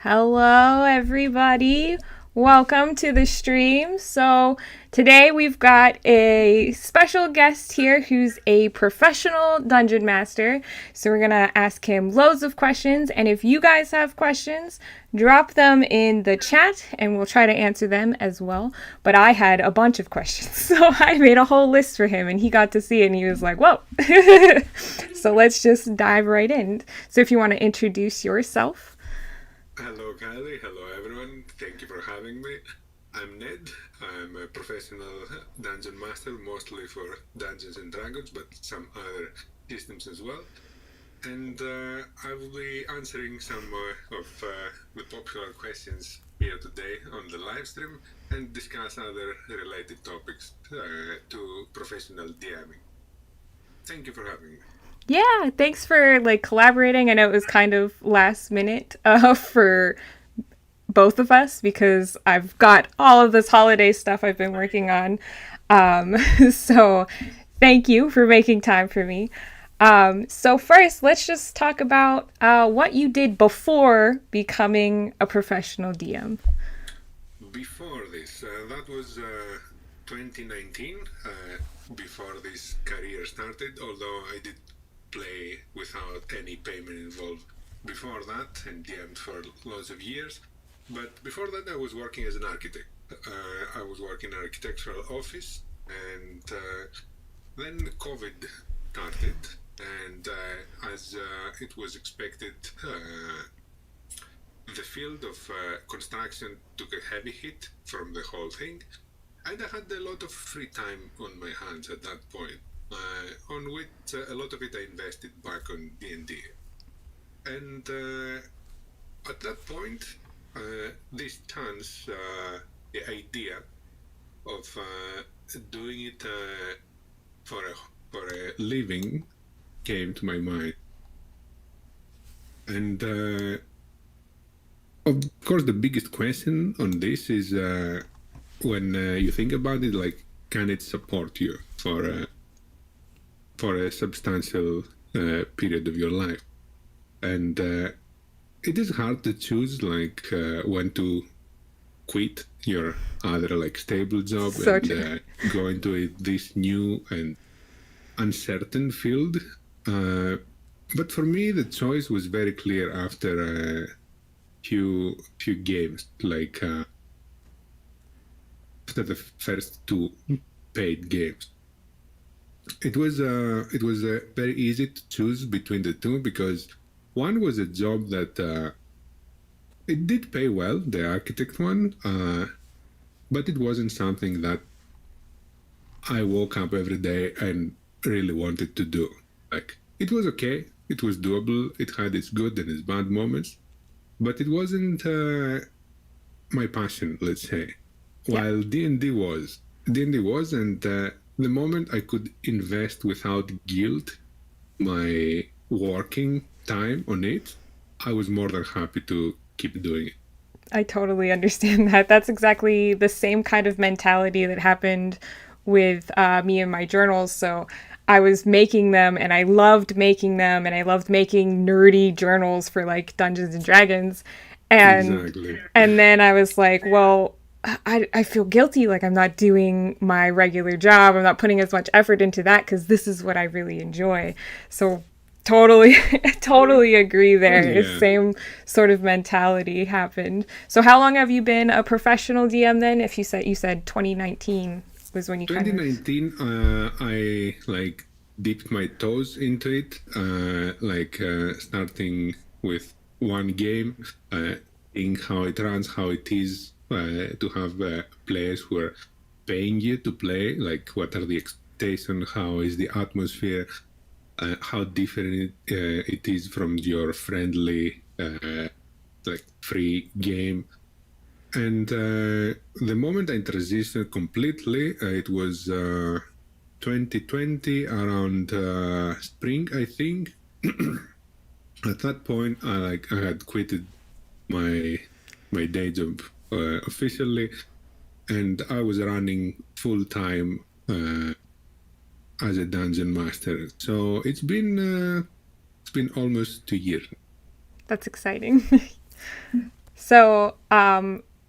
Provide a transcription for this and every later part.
Hello, everybody. Welcome to the stream. So, today we've got a special guest here who's a professional dungeon master. So, we're going to ask him loads of questions. And if you guys have questions, drop them in the chat and we'll try to answer them as well. But I had a bunch of questions. So, I made a whole list for him and he got to see it and he was like, whoa. So, let's just dive right in. So, if you want to introduce yourself. Hello, Kylie. Hello, everyone. Thank you for having me. I'm Ned. I'm a professional dungeon master, mostly for Dungeons and Dragons, but some other systems as well. And I will be answering some of the popular questions here today on the live stream and discuss other related topics to professional DMing. Thank you for having me. Yeah, thanks for collaborating. I know it was kind of last minute for both of us because I've got all of this holiday stuff I've been working on. So thank you for making time for me. So first, let's just talk about what you did before becoming a professional DM. Before this, that was 2019, before this career started, although I did play without any payment involved before that and DM'd for lots of years. But before that, I was working as an architect. I was working in an architectural office, and then COVID started, and as it was expected, the field of construction took a heavy hit from the whole thing, and I had a lot of free time on my hands at that point, on which a lot of it I invested back on D&D. And at that point, this chance, the idea of doing it for a living came to my mind. And of course, the biggest question on this is when you think about it, like, can it support you for a substantial period of your life? And it is hard to choose, like, when to quit your other, like, stable job So and go into this new and uncertain field. But for me, the choice was very clear after a few games, like after the first two paid games. It was very easy to choose between the two because one was a job that it did pay well, the architect one, but it wasn't something that I woke up every day and really wanted to do. Like, it was okay, it was doable, it had its good and its bad moments, but it wasn't my passion, let's say. Yeah. While D&D was, and the moment I could invest without guilt my working time on it, I was more than happy to keep doing it. I totally understand that. That's exactly the same kind of mentality that happened with me and my journals. So I was making them and I loved making them and I loved making nerdy journals for like Dungeons and Dragons. Exactly. And then I was like, well, I feel guilty. Like I'm not doing my regular job. I'm not putting as much effort into that because this is what I really enjoy. So totally, totally agree there. Yeah. Same sort of mentality happened. So how long have you been a professional DM then? If you said 2019 was when you kind of 2019, I like dipped my toes into it, starting with one game, seeing how it runs, how it is to have players who are paying you to play, like what are the expectations, how is the atmosphere, how different it is from your friendly, like, free game. And the moment I transitioned completely, it was 2020, around spring, I think. At that point, I had quitted my day job officially, and I was running full time as a dungeon master. So it's been almost 2 years. that's exciting. So,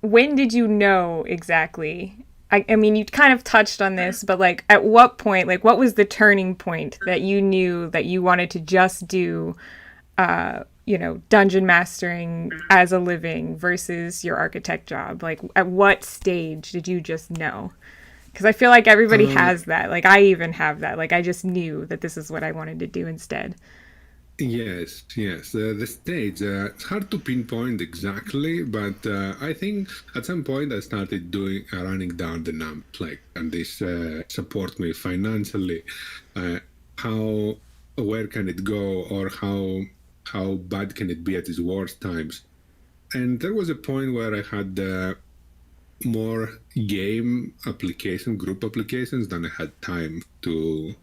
when did you know exactly? I mean, you kind of touched on this, but like, at what point, like, what was the turning point that you knew that you wanted to just do, dungeon mastering as a living versus your architect job? Like, at what stage did you just know? Because I feel like everybody Uh, has that. Like, I even have that. Like, I just knew that this is what I wanted to do instead. yes, yes. The stage, it's hard to pinpoint exactly, but I think at some point I started doing running down the numbers, like, and this support me financially. Uh, how, where can it go, or how bad can it be at its worst times? And there was a point where I had more game application, group applications than I had time to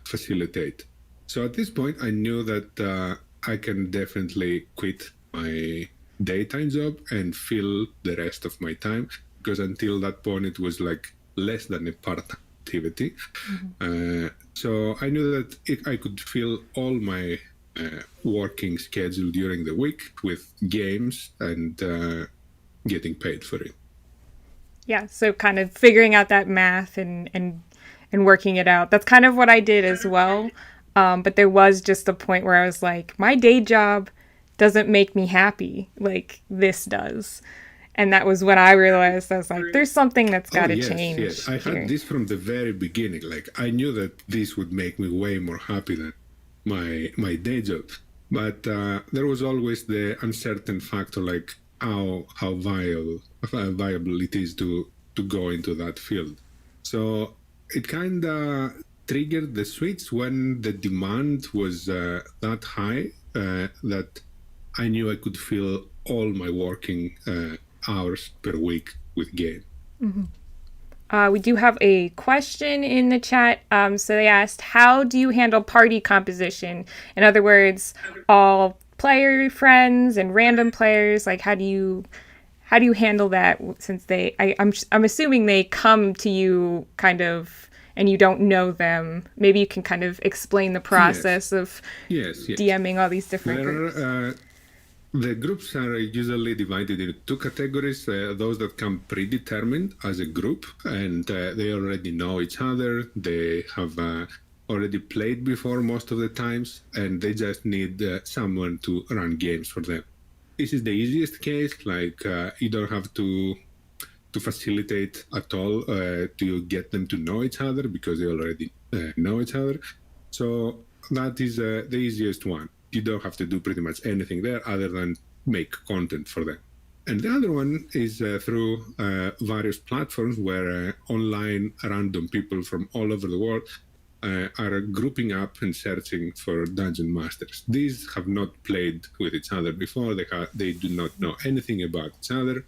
facilitate. So at this point, I knew that I can definitely quit my daytime job and fill the rest of my time, because until that point, it was like less than a part-time activity. So I knew that I could fill all my working schedule during the week with games and getting paid for it. Yeah, so kind of figuring out that math and working it out. That's kind of what I did as well. But there was just a point where I was like, my day job doesn't make me happy like this does. And that was when I realized I was like, there's something that's Oh got to yes, yes. change I had here. this from the very beginning. Like I knew that this would make me way more happy than my day job. But there was always the uncertain factor, like how viable it is to go into that field. So it kind of triggered the switch when the demand was that high that I knew I could fill all my working hours per week with game. We do have a question in the chat. So they asked, how do you handle party composition? In other words, all player friends and random players. Like, how do you handle that? Since I'm assuming they come to you kind of, and you don't know them. Maybe you can kind of explain the Yes, process of yes, yes. DMing all these different There groups. the groups are usually divided into two categories: those that come predetermined as a group, and they already know each other. They have already played before most of the times, and they just need someone to run games for them. This is the easiest case. Like you don't have to facilitate at all to get them to know each other because they already know each other. So that is the easiest one. You don't have to do pretty much anything there other than make content for them. And the other one is through various platforms where online random people from all over the world are grouping up and searching for dungeon masters. These have not played with each other before. They do not know anything about each other.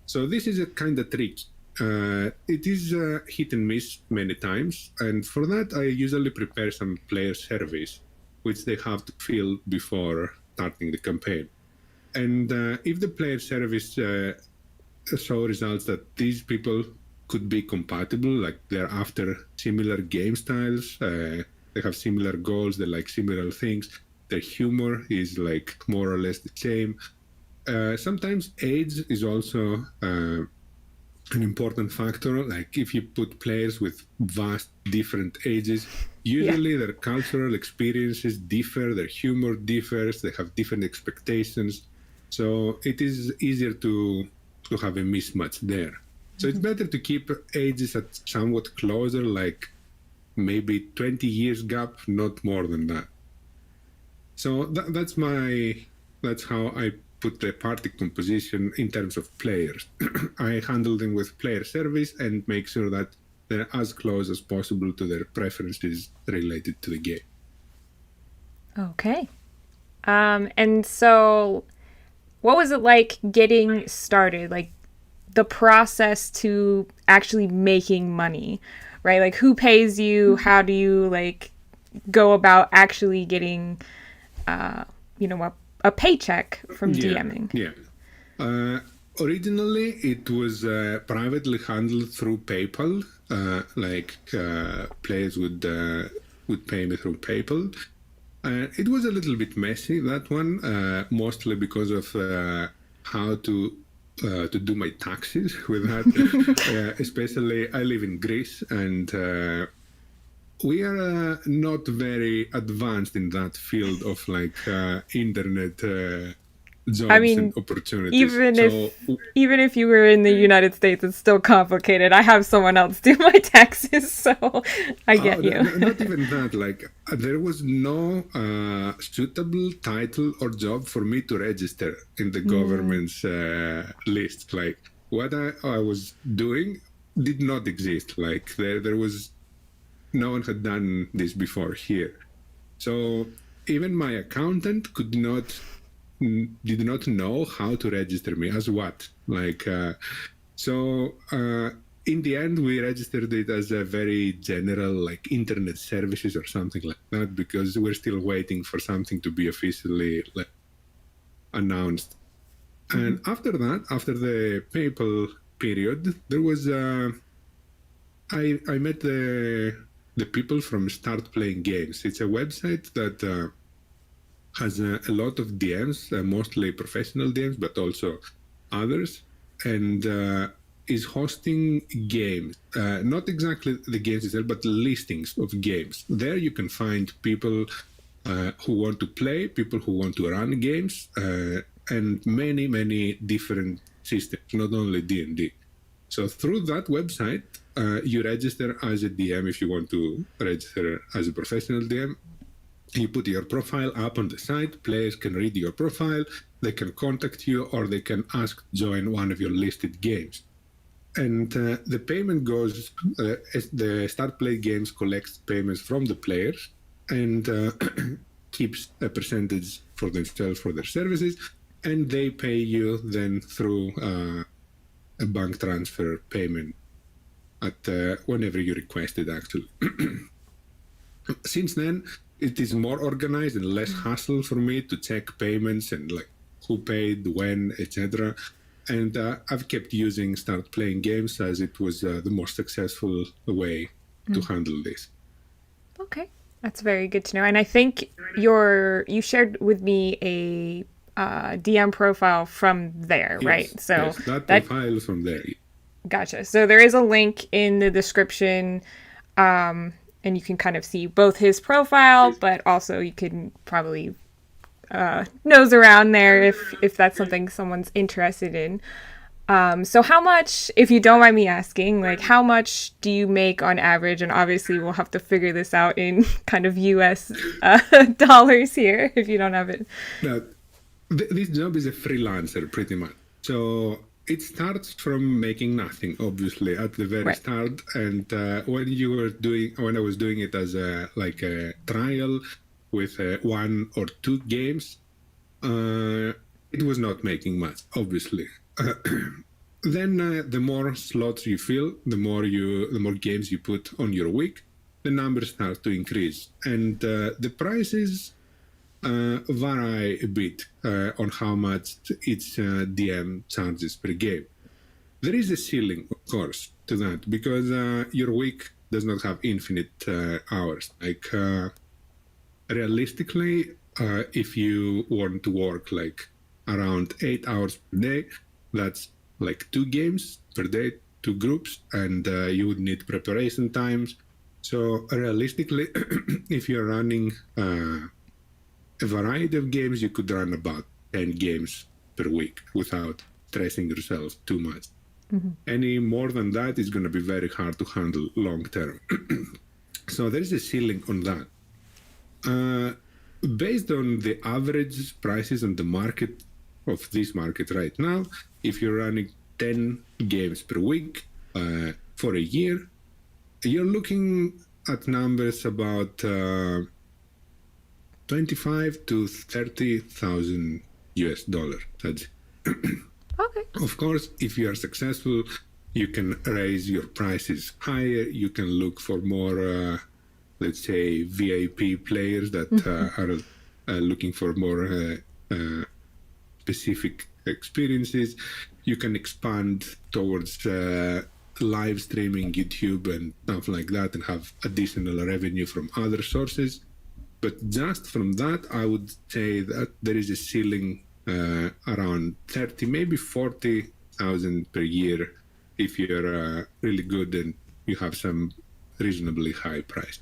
So this is a kind of trick. It is hit and miss many times, and for that I usually prepare some player surveys, which they have to fill before starting the campaign. And if the player service show results that these people could be compatible, like they're after similar game styles, they have similar goals, they like similar things, their humor is like more or less the same. Sometimes age is also an important factor. Like if you put players with vast different ages, Yeah. usually their cultural experiences differ, their humor differs, they have different expectations. So it is easier to have a mismatch there. So it's better to keep ages at somewhat closer, like maybe 20 years gap, not more than that. So that's how I put the party composition in terms of players. I handle them with player service and make sure that they're as close as possible to their preferences related to the game. Okay. And so what was it like getting started? Like the process to actually making money, right? Like who pays you? How do you like go about actually getting, a paycheck from Yeah, DMing? yeah. Uh, Originally, it was privately handled through PayPal. Players would pay me through PayPal. It was a little bit messy, that one, mostly because of how to do my taxes with that. Especially, I live in Greece, and we are not very advanced in that field of like internet I jobs and mean, opportunities. even So even if you were in the United States, it's still complicated. I have someone else do my taxes, so I get you. not even that. Like there was no suitable title or job for me to register in the government's list. Like what I was doing did not exist. Like there was no one had done this before here. So even my accountant did not know how to register me as what. Like in the end, we registered it as a very general, like internet services or something like that, because we're still waiting for something to be officially like, announced. And after that, after the PayPal period, there was I met the people from Start Playing Games. It's a website that has a lot of DMs, mostly professional DMs, but also others, and is hosting games. Not exactly the games itself, but listings of games. There you can find people who want to play, people who want to run games, and many, many different systems, not only D&D. So through that website, you register as a DM if you want to register as a professional DM. You put your profile up on the site, players can read your profile, they can contact you, or they can ask to join one of your listed games. And the payment goes, as the Start Play Games collects payments from the players and keeps a percentage for themselves for their services, and they pay you then through a bank transfer payment at whenever you request it, actually. Since then, it is more organized and less hassle for me to check payments and like who paid, when, etc. And I've kept using Start Playing Games as it was the most successful way to handle this. Okay, that's very good to know. And I think you shared with me a DM profile from there, right? Yes, So yes, that profile from there. gotcha. So there is a link in the description, and you can kind of see both his profile, but also you can probably nose around there if that's something someone's interested in. So how much, if you don't mind me asking, like how much do you make on average? And obviously we'll have to figure this out in kind of US dollars here if you don't have it. Now, this job is a freelancer pretty much. So it starts from making nothing, obviously, at the very Right. start. And when I was doing it as a trial with one or two games, it was not making much, obviously. Then the more slots you fill, the more games you put on your week, the numbers start to increase, and the prices vary a bit on how much each DM charges per game. There is a ceiling, of course, to that, because your week does not have infinite hours. Like realistically, if you want to work like around 8 hours per day, that's like 2 games per day, 2 groups, and you would need preparation times. So realistically, if you're running a variety of games, you could run about 10 games per week without stressing yourself too much. Any more than that is going to be very hard to handle long term. So there's a ceiling on that. Based on the average prices on the market of this market right now, if you're running 10 games per week for a year, you're looking at numbers about 25 to 30,000 US dollars. That's Okay. Of course, if you are successful, you can raise your prices higher. You can look for more, let's say, VIP players that are looking for more specific experiences. You can expand towards live streaming, YouTube, and stuff like that, and have additional revenue from other sources. But just from that, I would say that there is a ceiling around 30, maybe 40,000 per year if you're really good and you have some reasonably high price.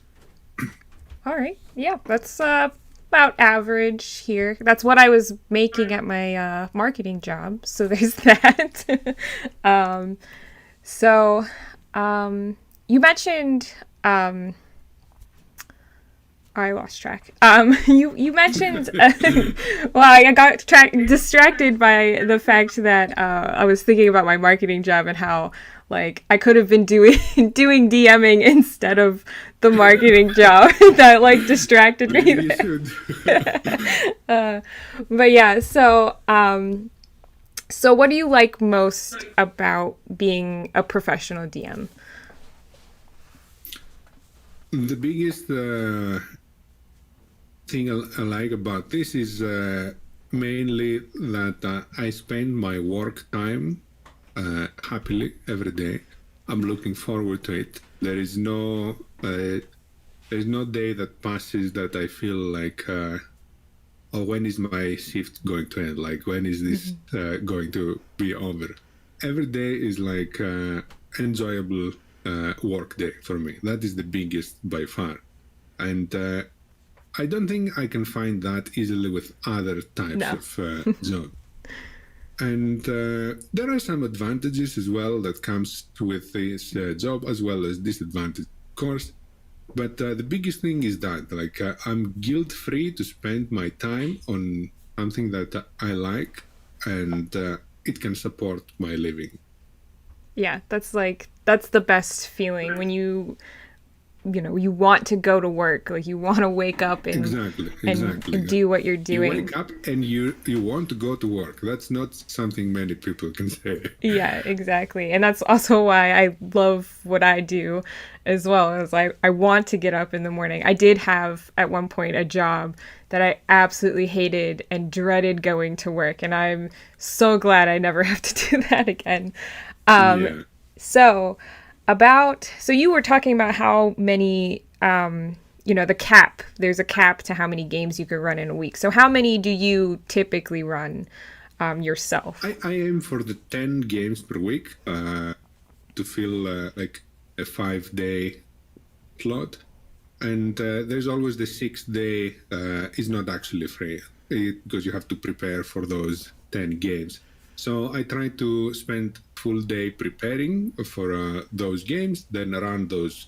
All right. Yeah, that's about average here. That's what I was making at my marketing job. So there's that. um, so you mentioned. I lost track. You mentioned. Well, I got distracted by the fact that I was thinking about my marketing job and how like I could have been doing doing DMing instead of the marketing job. That like distracted me. Maybe you should. But yeah, so what do you like most about being a professional DM? The biggest thing I like about this is mainly that I spend my work time happily every day. I'm looking forward to it. There is no day that passes that I feel like, oh, when is my shift going to end? Like, when is this going to be over? Every day is like enjoyable work day for me. That is the biggest by far. And I don't think I can find that easily with other types of jobs. And there are some advantages as well that comes with this job, as well as disadvantages, of course. But the biggest thing is that, like, I'm guilt-free to spend my time on something that I like, and it can support my living. Yeah, that's the best feeling when you want to go to work, like you want to wake up and Exactly. and do what you're You doing. wake up and you want to go to work. That's not something many people can say. Yeah, exactly. And that's also why I love what I do as well. As I want to get up in the morning. I did have at one point a job that I absolutely hated and dreaded going to work, and I'm so glad I never have to do that again. Yeah. So you were talking about how many the cap, there's a cap to how many games you could run in a week. So how many do you typically run yourself? I aim for the 10 games per week to feel like a 5-day slot. And there's always the 6th day is not actually free because you have to prepare for those 10 games. So I try to spend full day preparing for those games, then run those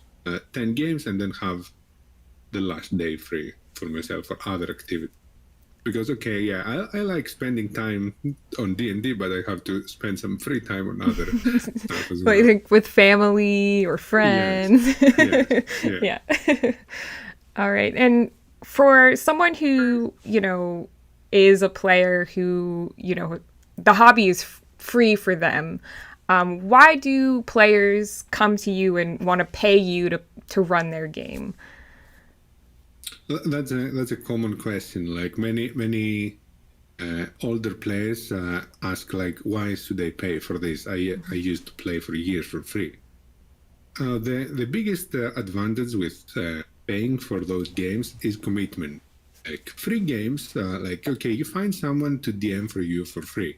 10 games, and then have the last day free for myself for other activities. Because I like spending time on D&D, but I have to spend some free time on other stuff as But well. you think with family or friends? Yes. Yeah. All right. And for someone who, is a player who, the hobby is free for them, why do players come to you and want to pay you to run their game? That's a common question. Like many older players ask, like, why should I pay for this? I used to play for years for free. The biggest advantage with paying for those games is commitment. Like free games, you find someone to DM for you for free.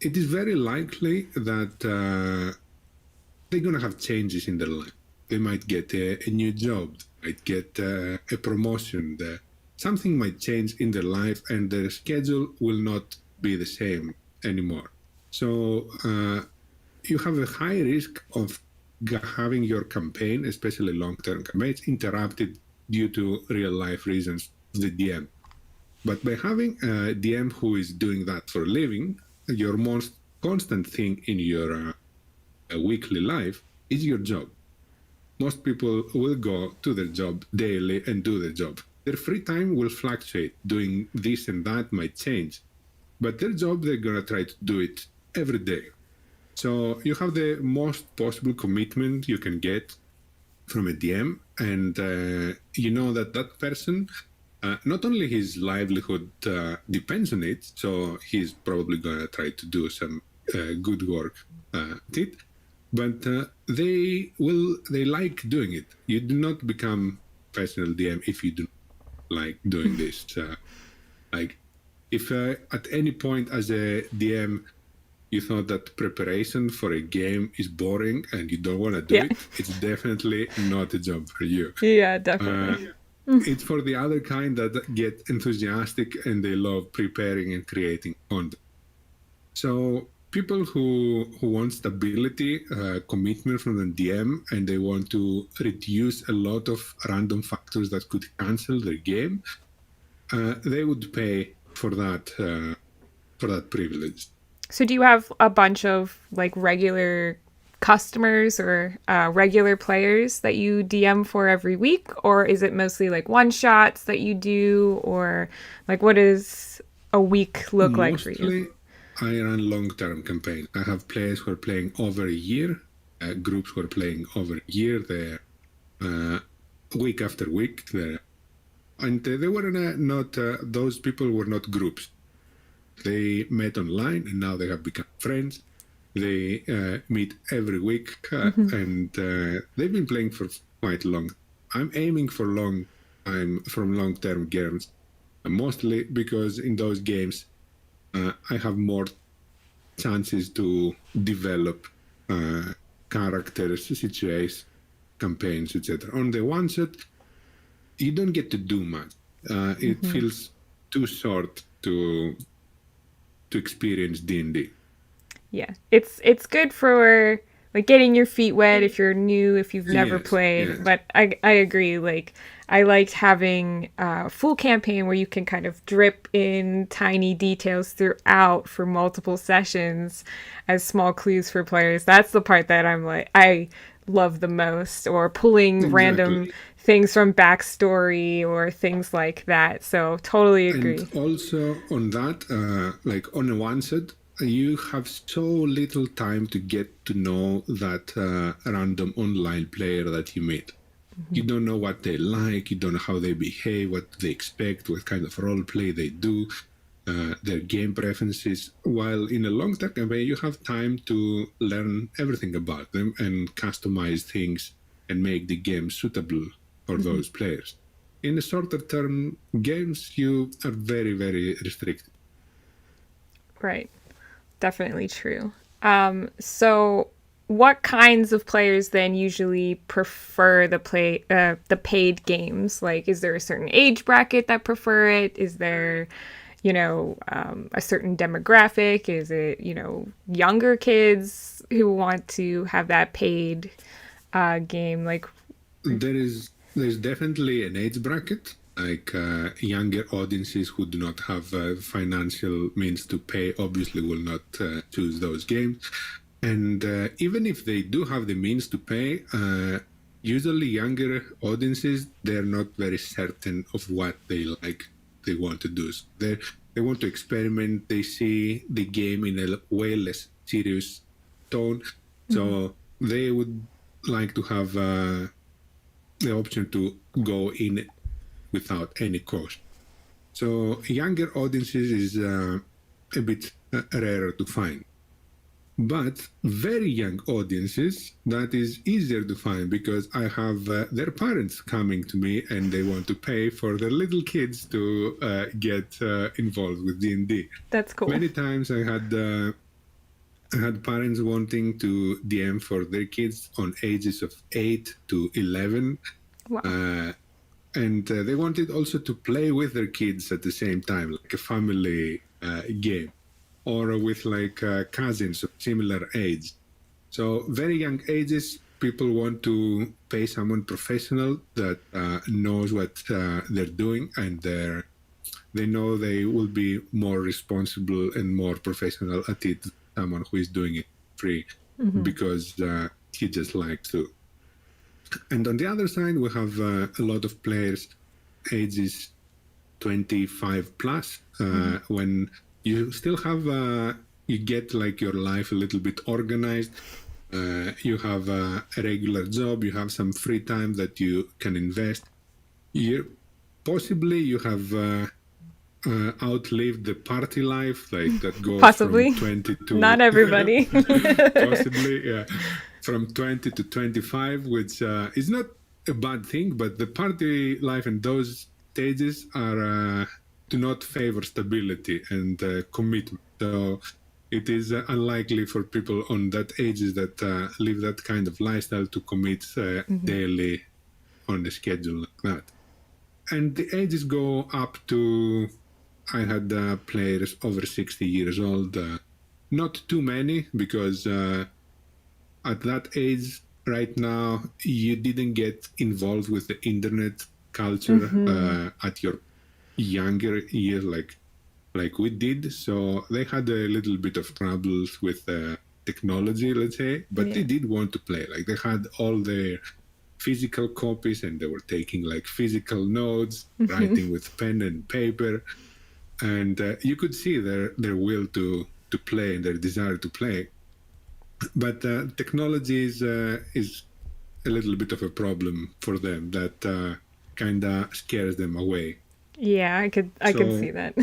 It is very likely that they're gonna have changes in their life. They might get a new job, might get a promotion. Something might change in their life, and their schedule will not be the same anymore. So you have a high risk of having your campaign, especially long-term campaigns, interrupted due to real-life reasons of the DM. But by having a DM who is doing that for a living, your most constant thing in your weekly life is your job. Most people will go to their job daily and do their job. Their free time will fluctuate. Doing this and that might change. But their job, they're going to try to do it every day. So you have the most possible commitment you can get from a DM. And you know that person, not only his livelihood depends on it, so he's probably going to try to do some good work at it, but they like doing it. You do not become professional DM if you do not like doing this. Like if at any point as a DM you thought that preparation for a game is boring and you don't want to do Yeah. it, it's definitely not a job for you. Yeah, definitely. It's for the other kind that get enthusiastic and they love preparing and creating content. So people who want stability, commitment from the DM, and they want to reduce a lot of random factors that could cancel their game, they would pay for that privilege. So do you have a bunch of like regular customers or regular players that you DM for every week, or is it mostly like one shots that you do, or like what does a week look like for you? Mostly, I run long-term campaigns. I have players who are playing over a year, groups who are playing over a year. They're week after week. And they were not those people were not groups. They met online and now they have become friends. They meet every week and they've been playing for quite long. I'm aiming for long time from long-term games, mostly because in those games I have more chances to develop characters, situations, campaigns, etc. On the one shot, you don't get to do much. It feels too short to experience D&D. Yeah, it's good for like getting your feet wet if you're new, if you've never Yes, played. yes. But I agree. Like I liked having a full campaign where you can kind of drip in tiny details throughout for multiple sessions as small clues for players. That's the part that I'm like I love the most, or pulling random Exactly. things from backstory or things like that. So totally And agree. also on that, like on the one side, you have so little time to get to know that random online player that you meet. You don't know what they like, you don't know how they behave, what they expect, what kind of role play they do, their game preferences. While in a long-term campaign, you have time to learn everything about them and customize things and make the game suitable for those players. In the shorter term games, you are very, very restricted. Right. Definitely true. So what kinds of players then usually prefer the paid games? Like, is there a certain age bracket that prefer it? Is there, a certain demographic? Is it, younger kids who want to have that paid game? Like, There's definitely an age bracket, like younger audiences who do not have financial means to pay obviously will not choose those games. And even if they do have the means to pay, usually younger audiences, they're not very certain of what they like, they want to do. So they want to experiment. They see the game in a way less serious tone. So they would like to have the option to go in without any cost. So younger audiences is a bit rarer to find. But very young audiences, that is easier to find because I have their parents coming to me and they want to pay for their little kids to get involved with D&D. that's cool. Many times I had parents wanting to DM for their kids on ages of 8 to 11. Wow. And they wanted also to play with their kids at the same time, like a family game, or with like cousins of similar age. So very young ages, people want to pay someone professional that knows what they're doing, and they know they will be more responsible and more professional at it than someone who is doing it free because he just likes to. And on the other side, we have a lot of players ages 25 plus when you still have you get like your life a little bit organized. You have a regular job, you have some free time that you can invest. Possibly you have outlived the party life, like that goes Possibly. from 20 to Not everybody. possibly, yeah, from 20 to 25, which is not a bad thing, but the party life and those stages are do not favor stability and commitment. So it is unlikely for people on that ages that live that kind of lifestyle to commit daily on a schedule like that. And the ages go up to, I had players over 60 years old, not too many, because at that age right now, you didn't get involved with the internet culture at your younger years like we did. So they had a little bit of troubles with technology, let's say, but they did want to play. Like they had all their physical copies and they were taking like physical notes, writing with pen and paper. And you could see their will to play and their desire to play. But technology is a little bit of a problem for them that kind of scares them away. Yeah, I could see that.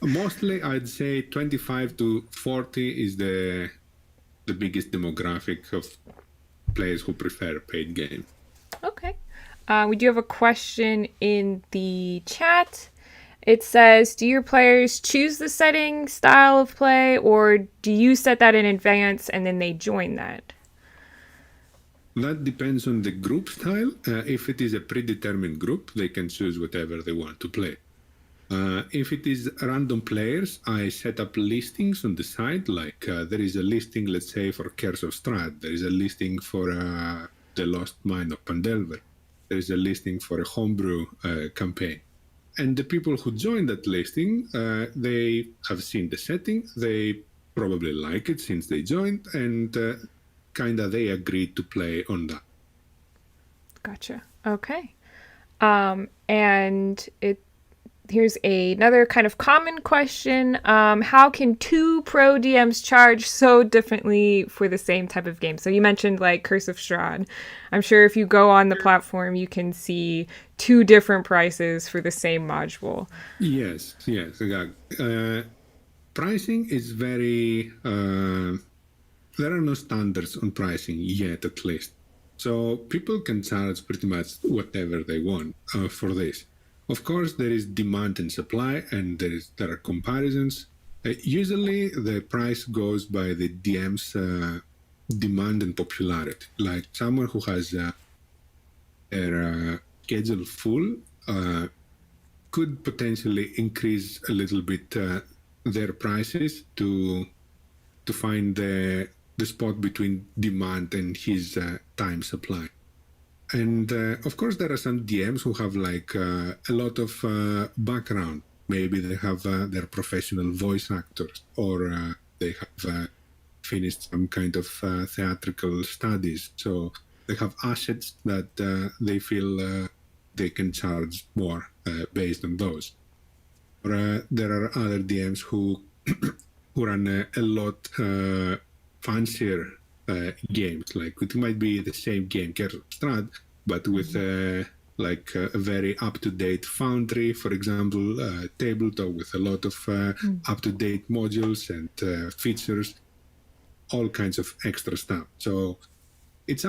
Mostly, I'd say 25 to 40 is the biggest demographic of players who prefer paid games. Okay. We do have a question in the chat. It says, do your players choose the setting style of play, or do you set that in advance and then they join that? That depends on the group style. If it is a predetermined group, they can choose whatever they want to play. If it is random players, I set up listings on the side. Like there is a listing, let's say, for Curse of Strahd. There is a listing for the Lost Mine of Pandelver. There is a listing for a homebrew campaign. And the people who join that listing, they have seen the setting. They probably like it since they joined, and kind of they agreed to play on that. Gotcha. Okay. And here's another kind of common question. How can two pro DMs charge so differently for the same type of game? So you mentioned like Curse of Strahd. I'm sure if you go on the platform, you can see two different prices for the same module. Yes. Pricing is very... there are no standards on pricing yet, at least. So people can charge pretty much whatever they want for this. Of course, there is demand and supply, and there are comparisons. Usually, the price goes by the DM's demand and popularity. Like someone who has their schedule full could potentially increase a little bit their prices to find the spot between demand and his time supply. And of course, there are some DMs who have like a lot of background. Maybe they have their professional voice actors, or they have finished some kind of theatrical studies. So they have assets that they feel they can charge more based on those. Or there are other DMs who run a lot fancier games. Like it might be the same game, Curse of Strahd, but with like a very up-to-date foundry, for example, tabletop with a lot of up-to-date modules and features, all kinds of extra stuff. So it's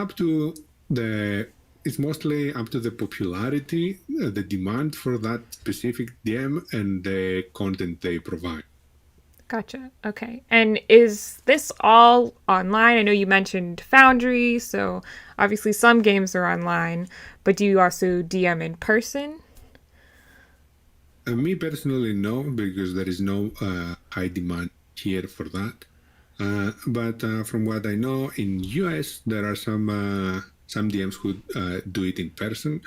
mostly up to the popularity, the demand for that specific DM, and the content they provide. Gotcha. Okay. And is this all online? I know you mentioned Foundry, so obviously some games are online, but do you also DM in person? Me personally, no, because there is no high demand here for that. But from what I know, in US there are some DMs who do it in person.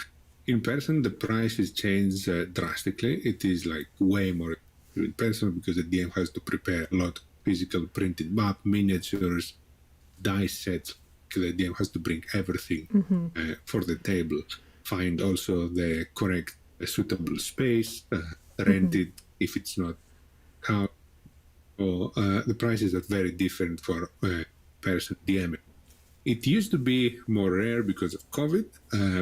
In person, the prices change drastically. It is like way more in person because the DM has to prepare a lot of physical printed map, miniatures, dice sets. The DM has to bring everything for the table. Find also the correct suitable space, rent it if it's not how. So the prices are very different for person DMing. It used to be more rare because of COVID,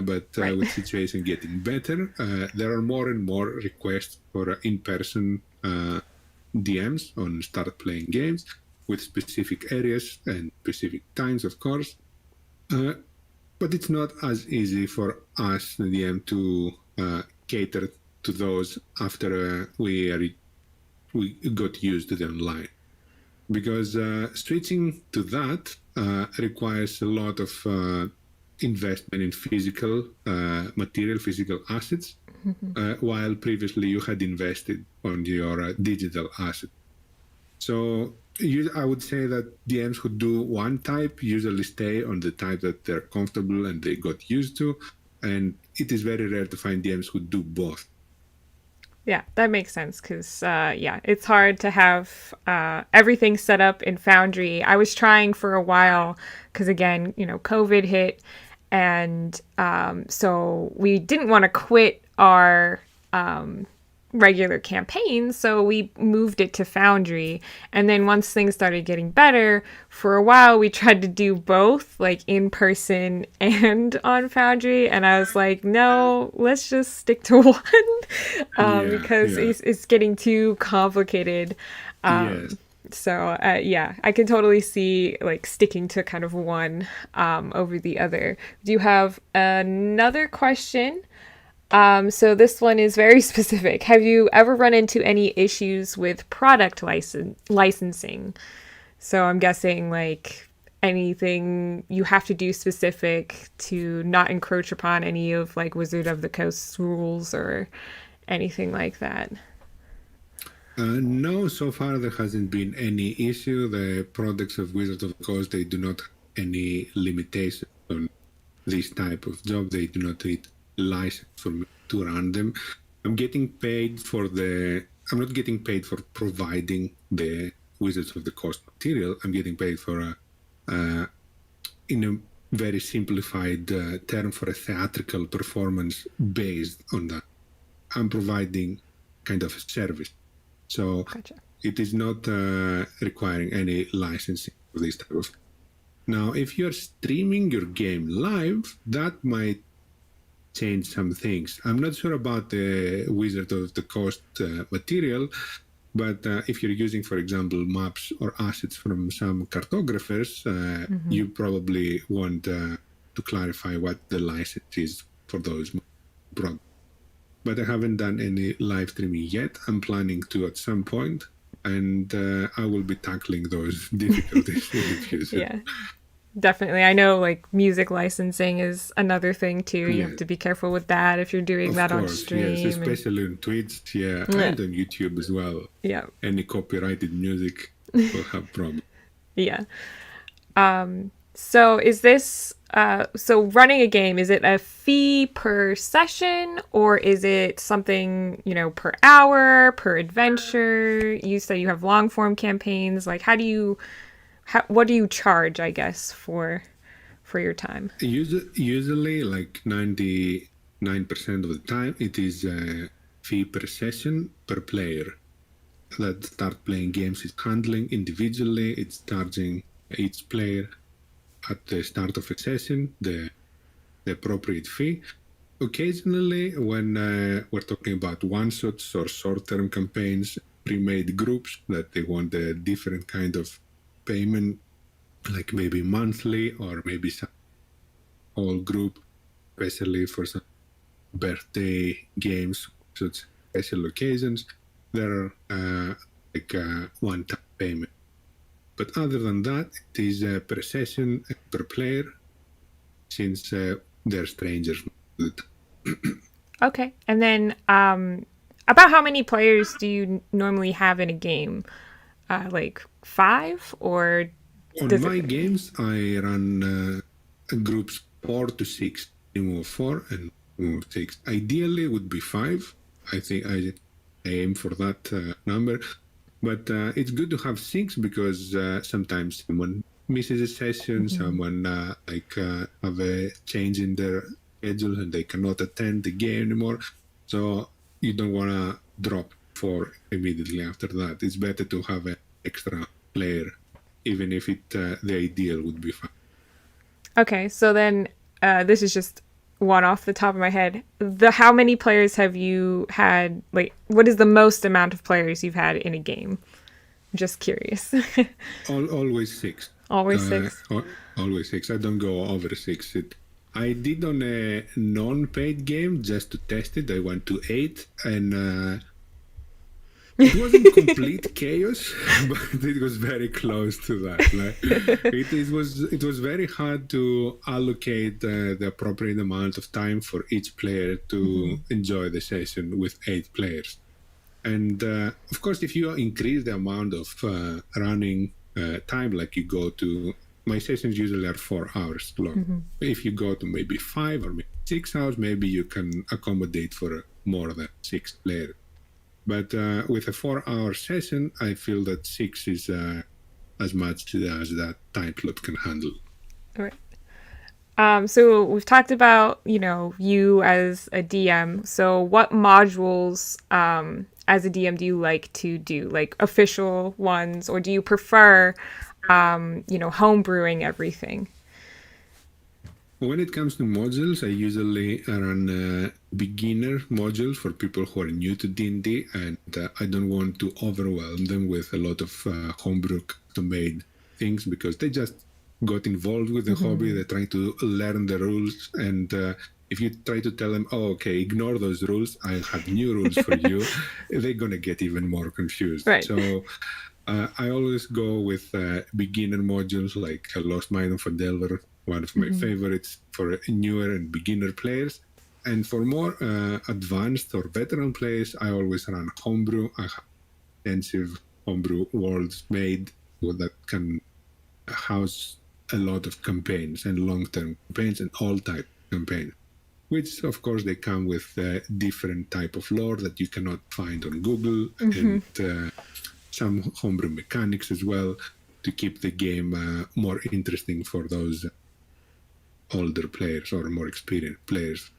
but Right. with the situation getting better, there are more and more requests for in-person DMs on start playing games with specific areas and specific times, of course. But it's not as easy for us, the DM, to cater to those after we got used to the online, because switching to that requires a lot of investment in physical material, physical assets, while previously you had invested on your digital asset. So I would say that DMs who do one type usually stay on the type that they're comfortable and they got used to, and it is very rare to find DMs who do both. Yeah, that makes sense because, yeah, it's hard to have everything set up in Foundry. I was trying for a while because, again, COVID hit. And so we didn't want to quit our regular campaigns, so we moved it to Foundry. And then once things started getting better, for a while we tried to do both, like in person and on Foundry. And I was like, no, let's just stick to one because it's getting too complicated. Yes. So yeah, I can totally see like sticking to kind of one over the other. Do you have another question? So this one is very specific. Have you ever run into any issues with product licensing? So I'm guessing like anything you have to do specific to not encroach upon any of like Wizard of the Coast's rules or anything like that. No, so far there hasn't been any issue. The products of Wizards of the Coast, they do not have any limitation on this type of job. They do not need license for me to run them. I'm not getting paid for providing the Wizards of the Coast material. I'm getting paid for in a very simplified term, for a theatrical performance based on that. I'm providing kind of a service. So Gotcha. It is not requiring any licensing for this type of. Now, if you're streaming your game live, that might change some things. I'm not sure about the Wizard of the Coast material, but if you're using, for example, maps or assets from some cartographers, you probably want to clarify what the license is for those products. But I haven't done any live streaming yet. I'm planning to at some point, and I will be tackling those difficulties in the future. Yeah, definitely. I know like music licensing is another thing too. You have to be careful with that if you're doing that on stream. Yes, especially on Twitch, and on YouTube as well. Yeah. Any copyrighted music will have problems. Yeah. So is this so running a game, is it a fee per session or is it something, per hour, per adventure? You said you have long form campaigns. Like what do you charge, I guess, for your time? Usually like 99% of the time it is a fee per session per player that start playing games. It's handling individually, it's charging each player at the start of a session the appropriate fee. Occasionally, when we're talking about one-shots or short-term campaigns, pre-made groups that they want a different kind of payment, like maybe monthly or maybe some whole group, especially for some birthday games, such special occasions, there are like one-time payment. But other than that, it is per session, per player, since they're strangers. Okay. And then about how many players do you normally have in a game? Like 5 or on my games, I run groups 4 to 6, minimum of 4 and minimum of 6. Ideally, it would be 5. I think I aim for that number. But it's good to have 6 because sometimes someone misses a session, someone have a change in their schedule and they cannot attend the game anymore. So you don't want to drop 4 immediately after that. It's better to have an extra player, even if the ideal would be 5. Okay, so then this is just one off the top of my head. How many players have you had? Like, what is the most amount of players you've had in a game? I'm just curious. Always 6. Always 6. Always 6. I don't go over 6. I did on a non-paid game just to test it. I went to 8, and it wasn't complete chaos, but it was very close to that. Like it was very hard to allocate the appropriate amount of time for each player to enjoy the session with 8 players. And of course, if you increase the amount of running time, like you go to, my sessions usually are 4 hours long. If you go to maybe 5 or maybe 6 hours, maybe you can accommodate for more than 6 players. But with a 4-hour session, I feel that 6 is as much as that time slot can handle. All right. So we've talked about, you as a DM. So what modules as a DM do you like to do? Like official ones, or do you prefer, home brewing everything? When it comes to modules, I usually run beginner modules for people who are new to D&D, and I don't want to overwhelm them with a lot of homebrew custom-made things, because they just got involved with the hobby. They're trying to learn the rules, and if you try to tell them, oh, okay, ignore those rules, I have new rules for you, they're going to get even more confused. Right. So I always go with beginner modules like Lost Mine of a Delver, one of my favorites for newer and beginner players. And for more advanced or veteran players, I always run homebrew. I have extensive homebrew worlds made that can house a lot of campaigns and long-term campaigns and all type campaigns, which of course they come with different type of lore that you cannot find on Google, and some homebrew mechanics as well to keep the game more interesting for those older players or more experienced players.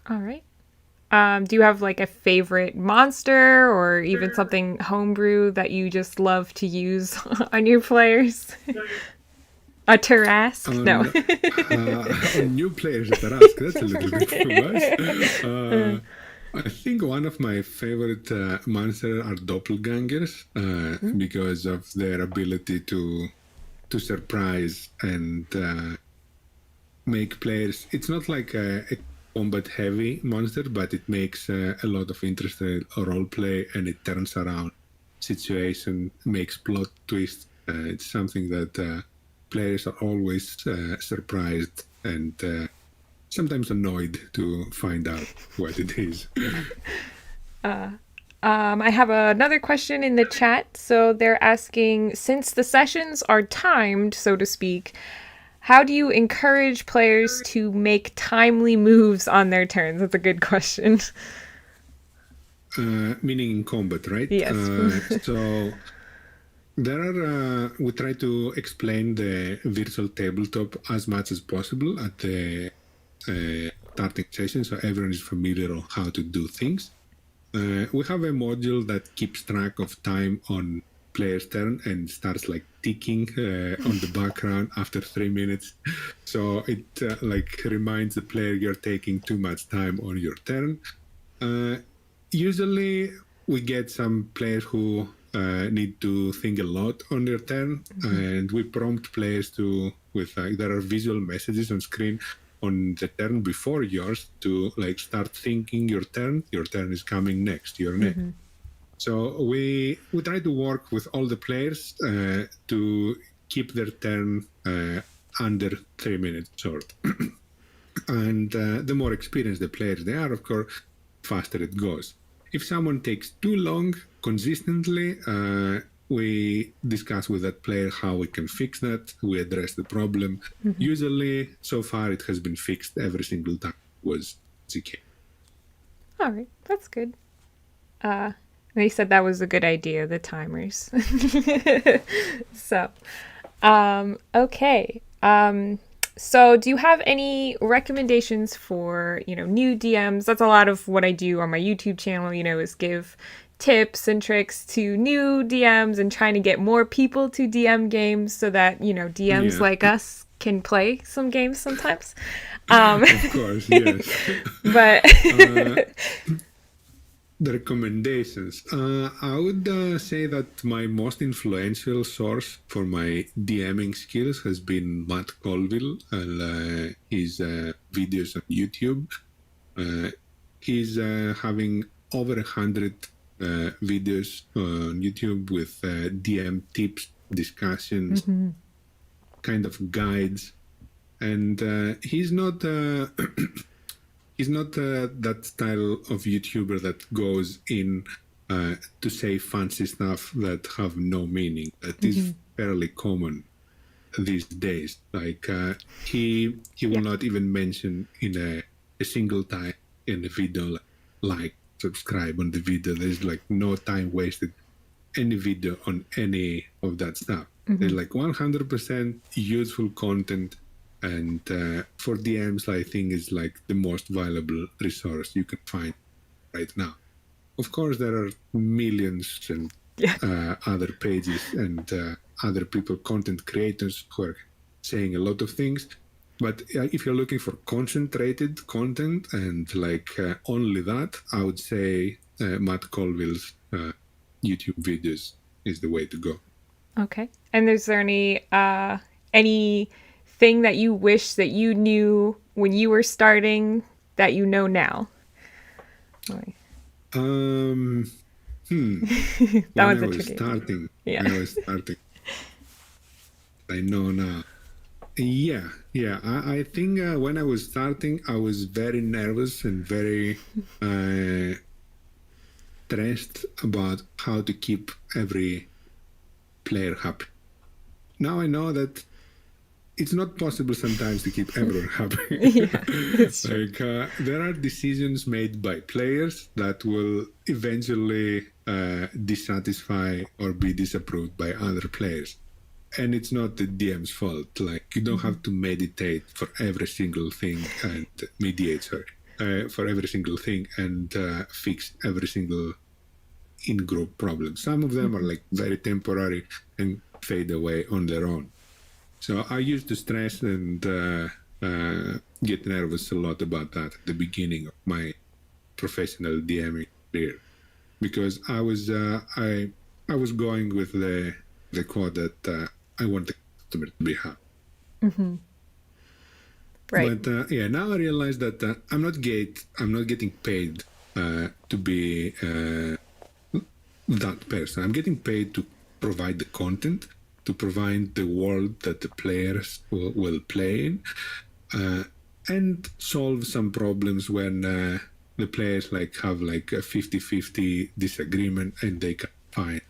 All right. Do you have like a favorite monster or even something homebrew that you just love to use on your players? A Tarask? No. On new players at Tarask, that's a little bit too much. I think one of my favorite monsters are doppelgangers because of their ability to surprise and make players. It's not like a combat heavy monster, but it makes a lot of interesting role play, and it turns around situation, makes plot twists. It's something that players are always surprised and sometimes annoyed to find out what it is. I have another question in the chat. So they're asking, since the sessions are timed, so to speak, how do you encourage players to make timely moves on their turns? That's a good question. Meaning in combat, right? Yes. So there are, we try to explain the virtual tabletop as much as possible at the starting session, so everyone is familiar on how to do things. We have a module that keeps track of time on player's turn and starts like ticking on the background after 3 minutes. So it like reminds the player you're taking too much time on your turn. Usually we get some players who need to think a lot on their turn, and we prompt players to, with there are visual messages on screen on the turn before yours to like start thinking your turn is coming next, you're next. So we try to work with all the players to keep their turn under 3 minutes short. And the more experienced the players they are, of course, faster it goes. If someone takes too long consistently, we discuss with that player how we can fix that. We address the problem. Usually, so far, it has been fixed every single time it was the case. All right, that's good. They said that was a good idea, the timers. So, okay. So do you have any recommendations for, new DMs? That's a lot of what I do on my YouTube channel, is give tips and tricks to new DMs and trying to get more people to DM games so that, DMs like us can play some games sometimes. Of course, yes. But the recommendations. I would say that my most influential source for my DMing skills has been Matt Colville and his videos on YouTube. He's having over 100 videos on YouTube with DM tips, discussions, kind of guides, and he's not he's not that style of YouTuber that goes in to say fancy stuff that have no meaning. That is fairly common these days. Like he will not even mention in a single time in the video like subscribe on the video. There's like no time wasted any video on any of that stuff. There's like 100% useful content, and for DMs I think is like the most valuable resource you can find right now. Of course there are millions and other pages and other people, content creators, who are saying a lot of things, but if you're looking for concentrated content and like only that, I would say Matt Colville's YouTube videos is the way to go. Okay. And is there anything that you wish that you knew when you were starting that you know now? That was I a was tricky. starting. Yeah. When I was starting. I know now. Yeah. I think when I was starting, I was very nervous and very stressed about how to keep every player happy. Now I know that it's not possible sometimes to keep everyone happy. Like there are decisions made by players that will eventually dissatisfy or be disapproved by other players. And it's not the DM's fault. Like you don't have to meditate for every single thing and mediate, for every single thing and fix every single in-group problem. Some of them are like very temporary and fade away on their own. So I used to stress and get nervous a lot about that at the beginning of my professional DMing career, because I was going with the quote that I want the customer to be happy. Right. But now I realize that I'm not getting paid to be that person. I'm getting paid to provide the content, to provide the world that the players will play in, and solve some problems when the players like have like a 50-50 disagreement and they can find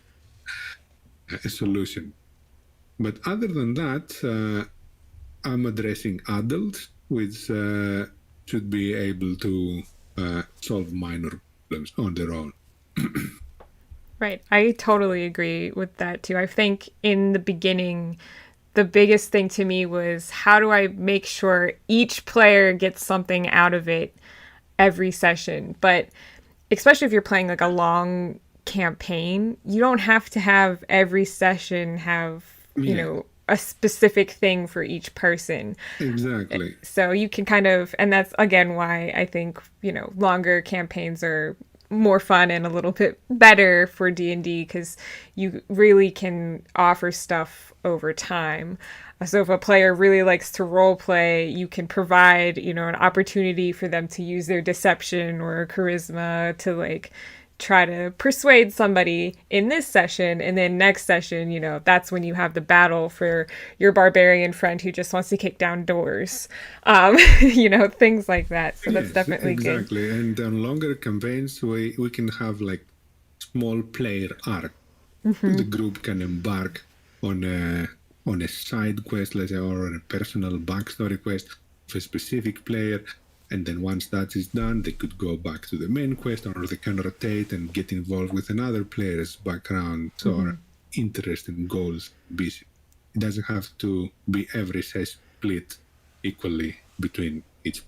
a solution. But other than that, I'm addressing adults, which should be able to solve minor problems on their own. Right. I totally agree with that too. I think in the beginning, the biggest thing to me was how do I make sure each player gets something out of it every session? But especially if you're playing like a long campaign, you don't have to have every session have, you know, a specific thing for each person. Exactly. So you can kind of, and that's again why I think, you know, longer campaigns are more fun and a little bit better for D&D, because you really can offer stuff over time. So if a player really likes to role play, you can provide, you know, an opportunity for them to use their deception or charisma to like try to persuade somebody in this session, and then next session, you know, that's when you have the battle for your barbarian friend who just wants to kick down doors, you know, things like that. So that's definitely exactly. good. And on longer campaigns, we can have like small player arc. The group can embark on a side quest, let's say, or on a personal backstory quest of a specific player. And then once that is done, they could go back to the main quest, or they can rotate and get involved with another player's background or interest and goals. It doesn't have to be every session split equally between each.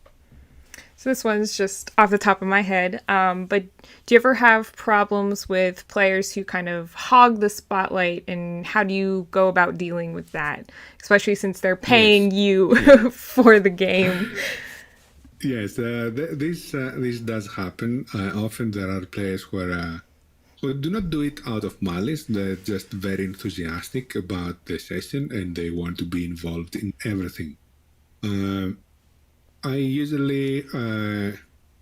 So this one's just off the top of my head. But do you ever have problems with players who kind of hog the spotlight, and how do you go about dealing with that? Especially since they're paying you for the game. Yes, this does happen. Often there are players who do not do it out of malice. They're just very enthusiastic about the session and they want to be involved in everything. I usually,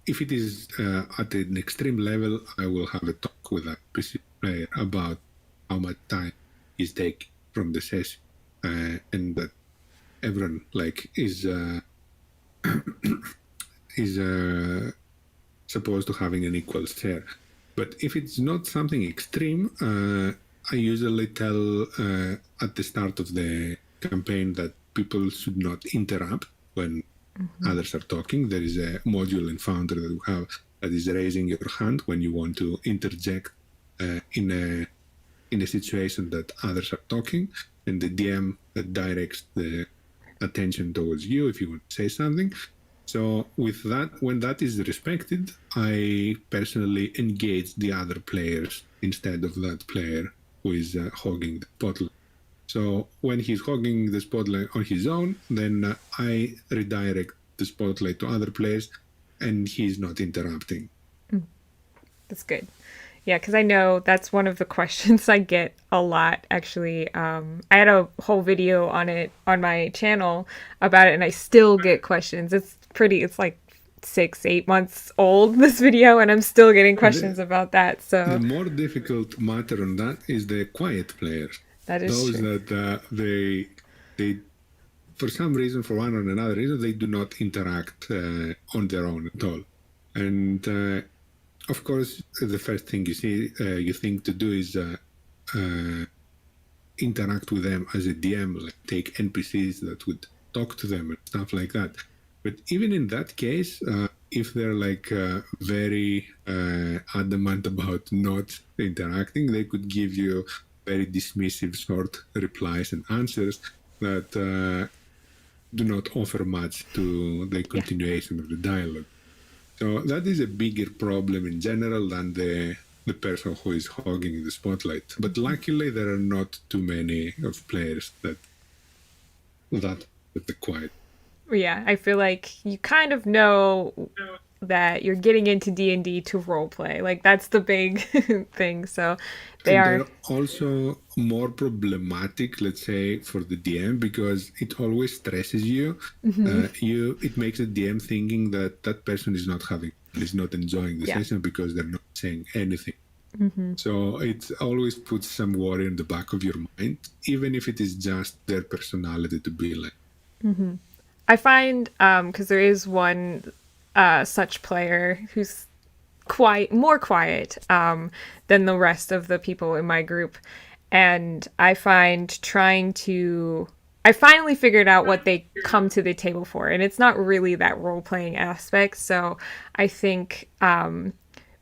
if it is at an extreme level, I will have a talk with that specific player about how much time is taken from the session, and that everyone is supposed to having an equal share. But if it's not something extreme, I usually tell at the start of the campaign that people should not interrupt when others are talking. There is a module in Founder that we have that is raising your hand when you want to interject in a situation that others are talking, and the DM that directs the attention towards you if you want to say something. So with that, when that is respected, I personally engage the other players instead of that player who is hogging the spotlight. So when he's hogging the spotlight on his own, then I redirect the spotlight to other players and he's not interrupting. That's good. Yeah, because I know that's one of the questions I get a lot, actually. I had a whole video on it on my channel about it, and I still get questions. It's like 6, 8 months old, this video, and I'm still getting questions about that. The So more difficult matter on that is the quiet players. that is Those true. that they for some reason, for one or another reason, they do not interact on their own at all. And of course, the first thing you think to do is interact with them as a DM, like take NPCs that would talk to them and stuff like that. But even in that case, if they're very adamant about not interacting, they could give you very dismissive short replies and answers that do not offer much to the Yeah. continuation of the dialogue. So that is a bigger problem in general than the person who is hogging the spotlight. But luckily, there are not too many of players that the quiet. Yeah, I feel like you kind of know that you're getting into D&D to role play. Like that's the big thing. So they And are. they're also more problematic, let's say, for the DM because it always stresses you. It makes the DM thinking that that person is not enjoying the Yeah. session because they're not saying anything. So it always puts some worry in the back of your mind, even if it is just their personality to be like. I find because there is one such player who's more quiet than the rest of the people in my group, and I find I finally figured out what they come to the table for, and it's not really that role playing aspect. So I think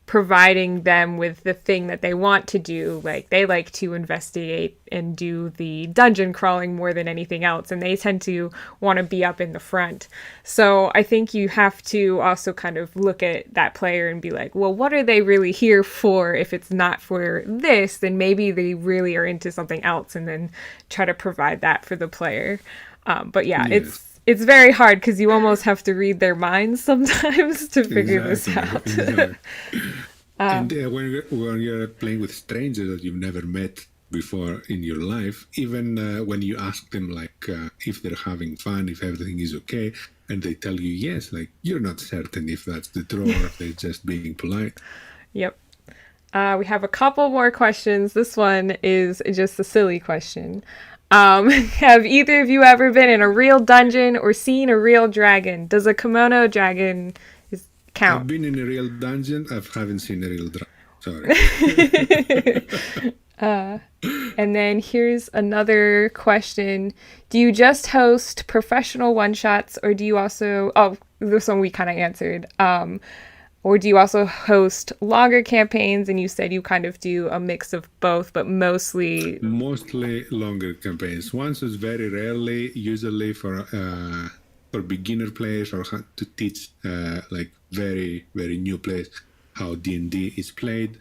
providing them with the thing that they want to do. Like they like to investigate and do the dungeon crawling more than anything else, and they tend to want to be up in the front. So I think you have to also kind of look at that player and be like, well, what are they really here for? If it's not for this, then maybe they really are into something else, and then try to provide that for the player. But yeah, Yes, it's very hard because you almost have to read their minds sometimes to figure this exactly, out. exactly. And when you're playing with strangers that you've never met before in your life, even when you ask them if they're having fun, if everything is okay, and they tell you yes, like you're not certain if that's the truth or if they're just being polite. Yep. We have a couple more questions. This one is just a silly question. Have either of you ever been in a real dungeon or seen a real dragon? Does a kimono dragon count? I've been in a real dungeon. I haven't seen a real dragon. Sorry. And then here's another question. Do you just host professional one shots or do you also, oh, this one we kind of answered. Or do you also host longer campaigns? And you said you kind of do a mix of both, but mostly. Mostly longer campaigns. Once is very rarely, usually for beginner players or to teach very very new players how D&D is played,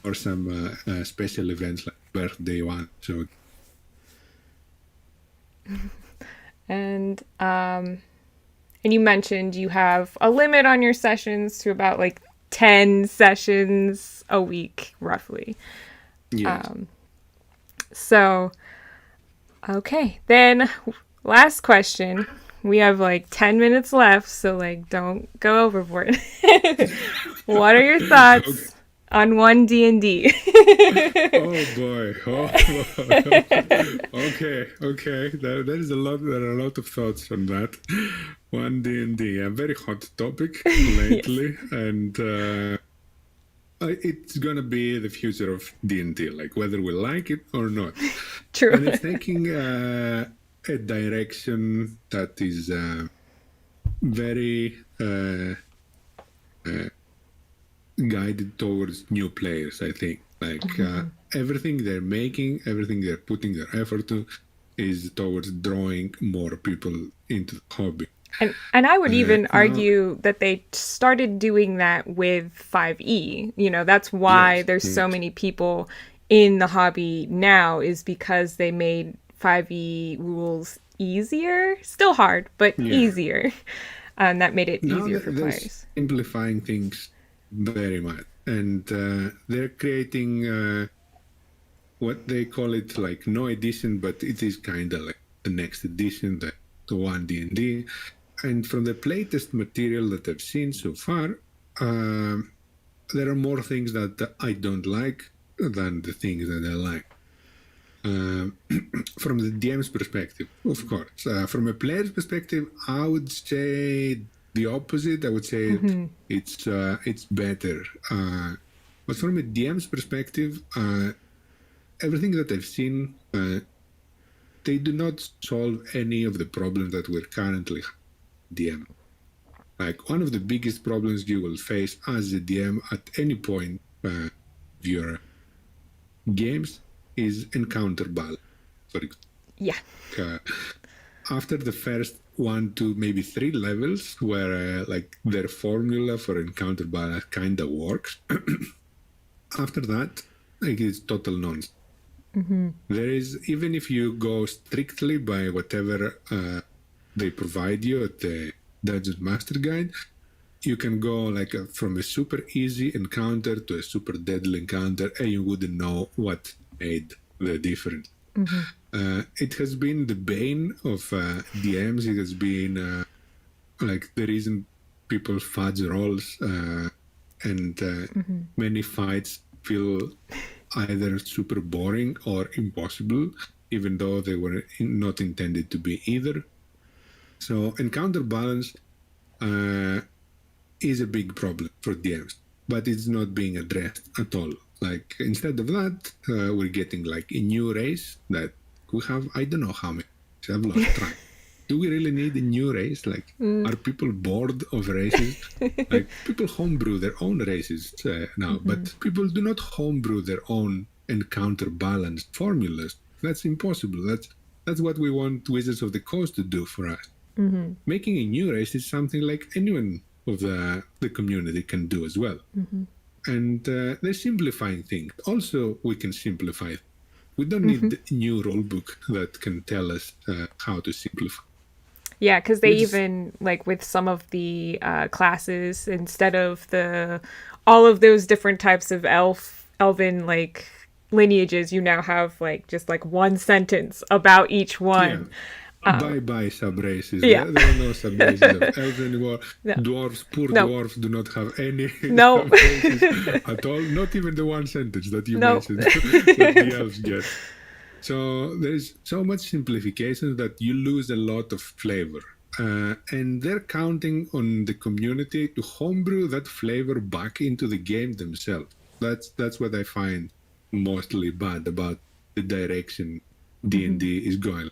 or some special events like birthday one. So And And you mentioned you have a limit on your sessions to about like 10 sessions a week, roughly. Yes. So, okay. Then, last question. We have like 10 minutes left, so like don't go overboard. What are your Okay. thoughts on one D&D? Oh boy. Oh boy. Okay. Okay. There is a lot. There are a lot of thoughts on that. One D&D, a very hot topic Yes, lately, and it's gonna be the future of D&D, like whether we like it or not. true. And it's taking a direction that is very guided towards new players. I think like everything they're making, everything they're putting their effort to, is towards drawing more people into the hobby. And I would even Now, argue that they started doing that with 5e. You know, that's why yes, there's so yes, many people in the hobby now, is because they made 5e rules easier. Still hard, but yeah. easier. And that made it Now easier for they're players. simplifying things very much, and they're creating what they call it, like no edition, but it is kind of like the next edition, the one D&D. And from the playtest material that I've seen so far, there are more things that I don't like than the things that I like. From the DM's perspective, of course. From a player's perspective, I would say the opposite. I would say it's better. But from a DM's perspective, everything that I've seen, they do not solve any of the problems that we're currently DM. Like one of the biggest problems you will face as a DM at any point of your games is encounter balance. For Yeah. uh, after the first 1 to maybe 3 levels, where like their formula for encounter balance kind of works, after that, like it's total nonsense. There is, even if you go strictly by whatever they provide you at the Dungeon Master Guide, you can go like from a super easy encounter to a super deadly encounter, and you wouldn't know what made the difference. It has been the bane of DMs. It has been like the reason people fudge rolls, and many fights feel either super boring or impossible, even though they were not intended to be either. So encounter balance is a big problem for DMs, but it's not being addressed at all. Like instead of that, we're getting like a new race that we have. I don't know how many. I've lost track. Do we really need a new race? Like, are people bored of races? Like, people homebrew their own races now, but people do not homebrew their own encounter balanced formulas. That's impossible. That's what we want Wizards of the Coast to do for us. Making a new race is something like anyone of the community can do as well. And they're simplifying things. Also, we can simplify. We don't need a new rulebook that can tell us how to simplify. Yeah, because they We just, even, like with some of the classes, instead of all of those different types of elven like lineages, you now have like just like one sentence about each yeah, one. bye-bye sub-races. Yeah. There are no sub-races of elves anymore. No. Dwarves, poor No. dwarves, do not have any No. sub-races at all. Not even the one sentence that you No. mentioned that the elves get. So there's so much simplification that you lose a lot of flavor. And they're counting on the community to homebrew that flavor back into the game themselves. That's what I find mostly bad about the direction D&D is going.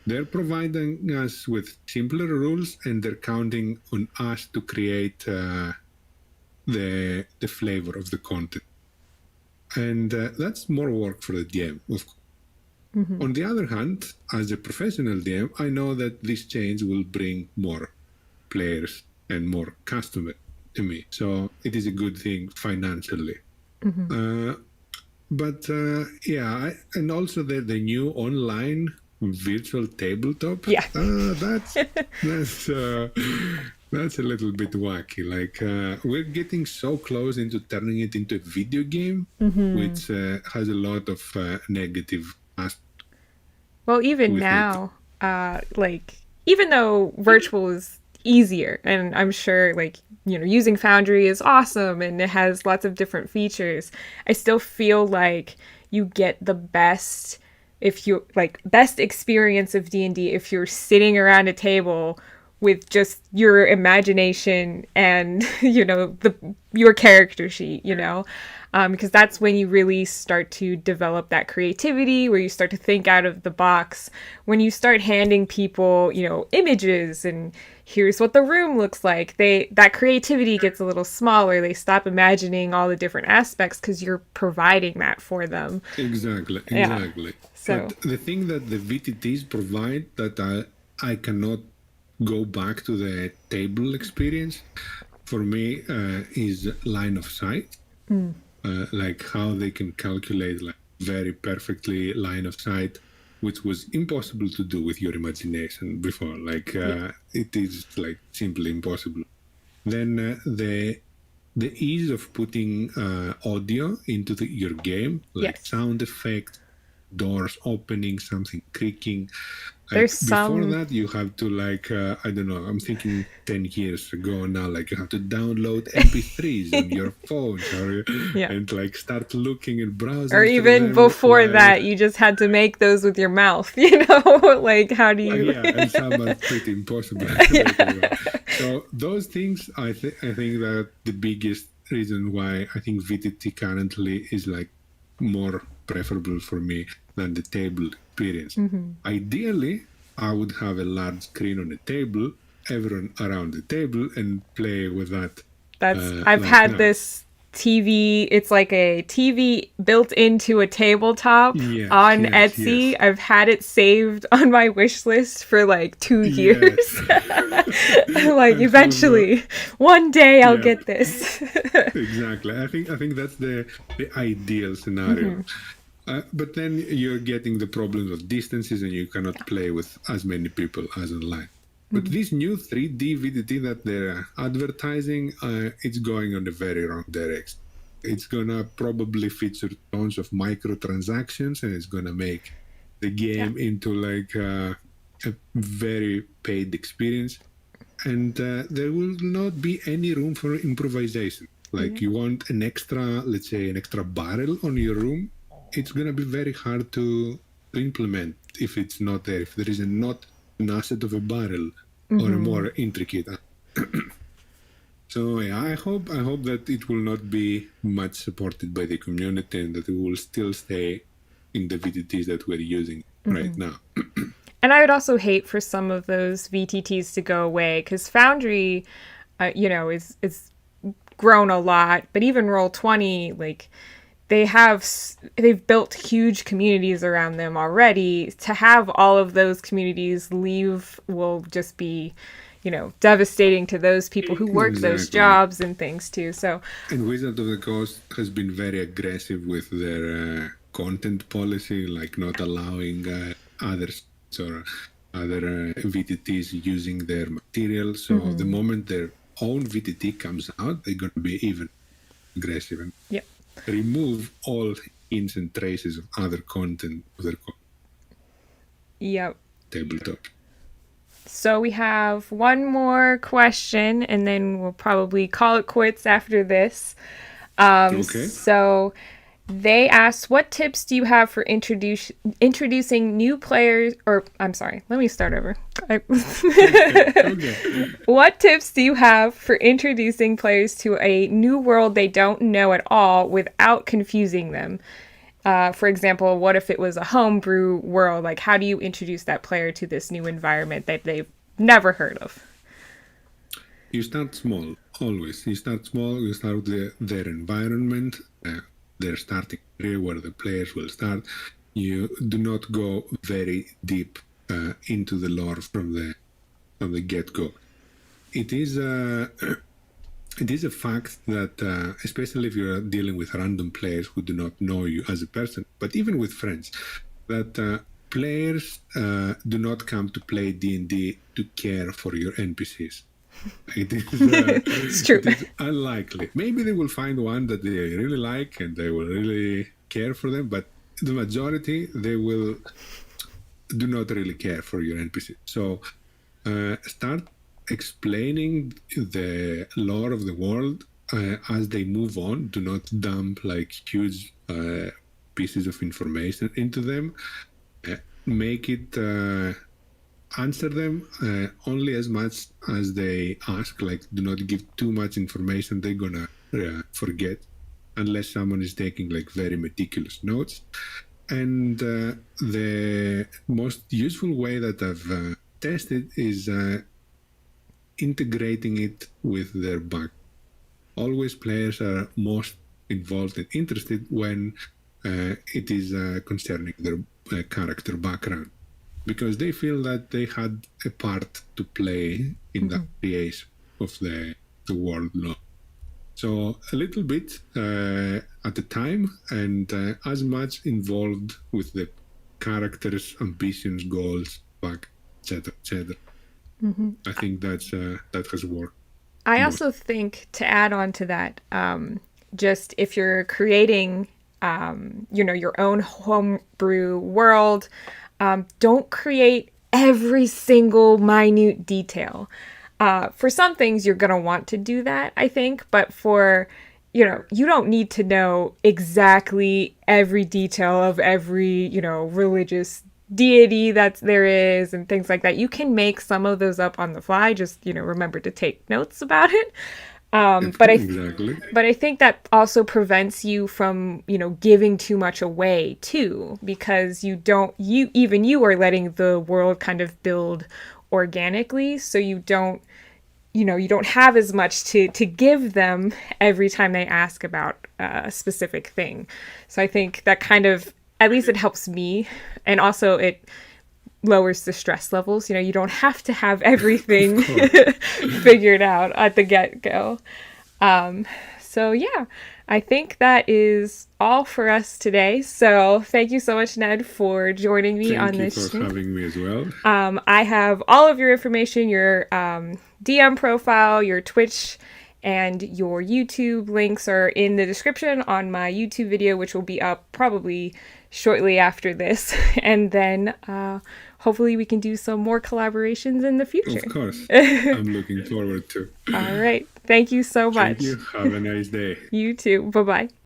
They're providing us with simpler rules, and they're counting on us to create the flavor of the content. And that's more work for the DM, of course. On the other hand, as a professional DM, I know that this change will bring more players and more customers to me. So it is a good thing financially. But yeah, and also the new online virtual tabletop. Yeah. That's a little bit wacky. Like we're getting so close into turning it into a video game, which has a lot of negative aspects Well, even with it. now, like, even though virtual is easier, and I'm sure, like, using Foundry is awesome and it has lots of different features, I still feel like you get the best if you like best experience of D&D if you're sitting around a table with just your imagination and your character sheet, because that's when you really start to develop that creativity, where you start to think out of the box. When you start handing people, images and here's what the room looks like, that creativity gets a little smaller. They stop imagining all the different aspects because you're providing that for them. Exactly. Yeah. So But the thing that the VTTs provide that I cannot go back to the table experience for me is line of sight. Like how they can calculate like very perfectly line of sight, which was impossible to do with your imagination before. Like it is like simply impossible. Then the ease of putting audio into your game, like yes, sound effects, doors opening, something creaking. there's Like before some that, you have to like I don't know. I'm thinking 10 years ago now. Like you have to download MP3s on your phone, yeah. and like start looking and Or browsing through even them before while. that, you just had to make those with your mouth, Like, how do you. Yeah, and some are pretty impossible Yeah. later on. So those things, I think that the biggest reason why I think VTT currently is like more preferable for me than the table experience. Ideally, I would have a large screen on the table, everyone around the table, and play with that. I've Like had that. this TV. It's like a TV built into a tabletop Yes, on yes, Etsy. yes, I've had it saved on my wish list for like 2 years. yes. Like, I have. eventually, one day I'll Yeah. get this. Exactly. I think that's the ideal scenario. But then you're getting the problems of distances, and you cannot play with as many people as online. But this new 3D VDT that they're advertising, it's going on a very wrong direction. It's gonna probably feature tons of microtransactions, and it's gonna make the Yeah. game into like a very paid experience, and there will not be any room for improvisation. Like you want an extra, let's say, an extra barrel on your room, it's gonna be very hard to implement if it's not there. If there is not an asset of a barrel or a more intricate. So yeah, I hope that it will not be much supported by the community, and that it will still stay in the VTTs that we're using right now. And I would also hate for some of those VTTs to go away, because Foundry, is grown a lot. But even Roll20, like, they've built huge communities around them already. To have all of those communities leave will just be, devastating to those people who work those Exactly. jobs and things too. So And Wizard of the Coast has been very aggressive with their content policy, like not allowing others or other VTTs using their material. So the moment their own VTT comes out, they're going to be even aggressive and yeah. remove all hints and traces of other content of their Yep. tabletop. So we have one more question, and then we'll probably call it quits after this. Okay. So they asked, what tips do you have for introducing new players? Or, I'm sorry, let me start over. Okay. What tips do you have for introducing players to a new world they don't know at all without confusing them? For example, what if it was a homebrew world? Like, how do you introduce that player to this new environment that they've never heard of? You start small, always. You start small, you start with their environment, their starting area where the players will start. You do not go very deep into the lore from the get-go. It is it is a fact that, especially if you're dealing with random players who do not know you as a person, but even with friends, that players do not come to play D&D to care for your NPCs. It's true. It is unlikely. Maybe they will find one that they really like and they will really care for them, but the majority, they will do not really care for your NPC. So start explaining the lore of the world as they move on. Do not dump like huge pieces of information into them. Make it answer them only as much as they ask. Like, do not give too much information they're gonna forget, unless someone is taking like very meticulous notes. And the most useful way that I've tested is integrating it with their back. Always players are most involved and interested when it is concerning their character background, because they feel that they had a part to play in the creation of the world law. So a little bit at a time, and as much involved with the characters' ambitions, goals, back, etc., etc. I think that has worked. I also think, to add on to that, just if you're creating, your own homebrew world, don't create every single minute detail. For some things, you're going to want to do that, I think, but for, you don't need to know exactly every detail of every, religious deity that there is and things like that. You can make some of those up on the fly. Just, remember to take notes about it. But I think that also prevents you from, giving too much away too, because you are letting the world kind of build organically. So you don't have as much to give them every time they ask about a specific thing. So I think that kind of, at least it helps me, and also it lowers the stress levels. You don't have to have everything figured out at the get-go. So yeah, I think that is all for us today. So thank you so much, Ned, for joining me on this. Thank you for having me as well. I have all of your information, your DM profile, your Twitch, and your YouTube links are in the description on my YouTube video, which will be up probably shortly after this. And then hopefully we can do some more collaborations in the future. Of course. I'm looking forward to. All right. Thank you so much. Thank you. Have a nice day. You too. Bye-bye.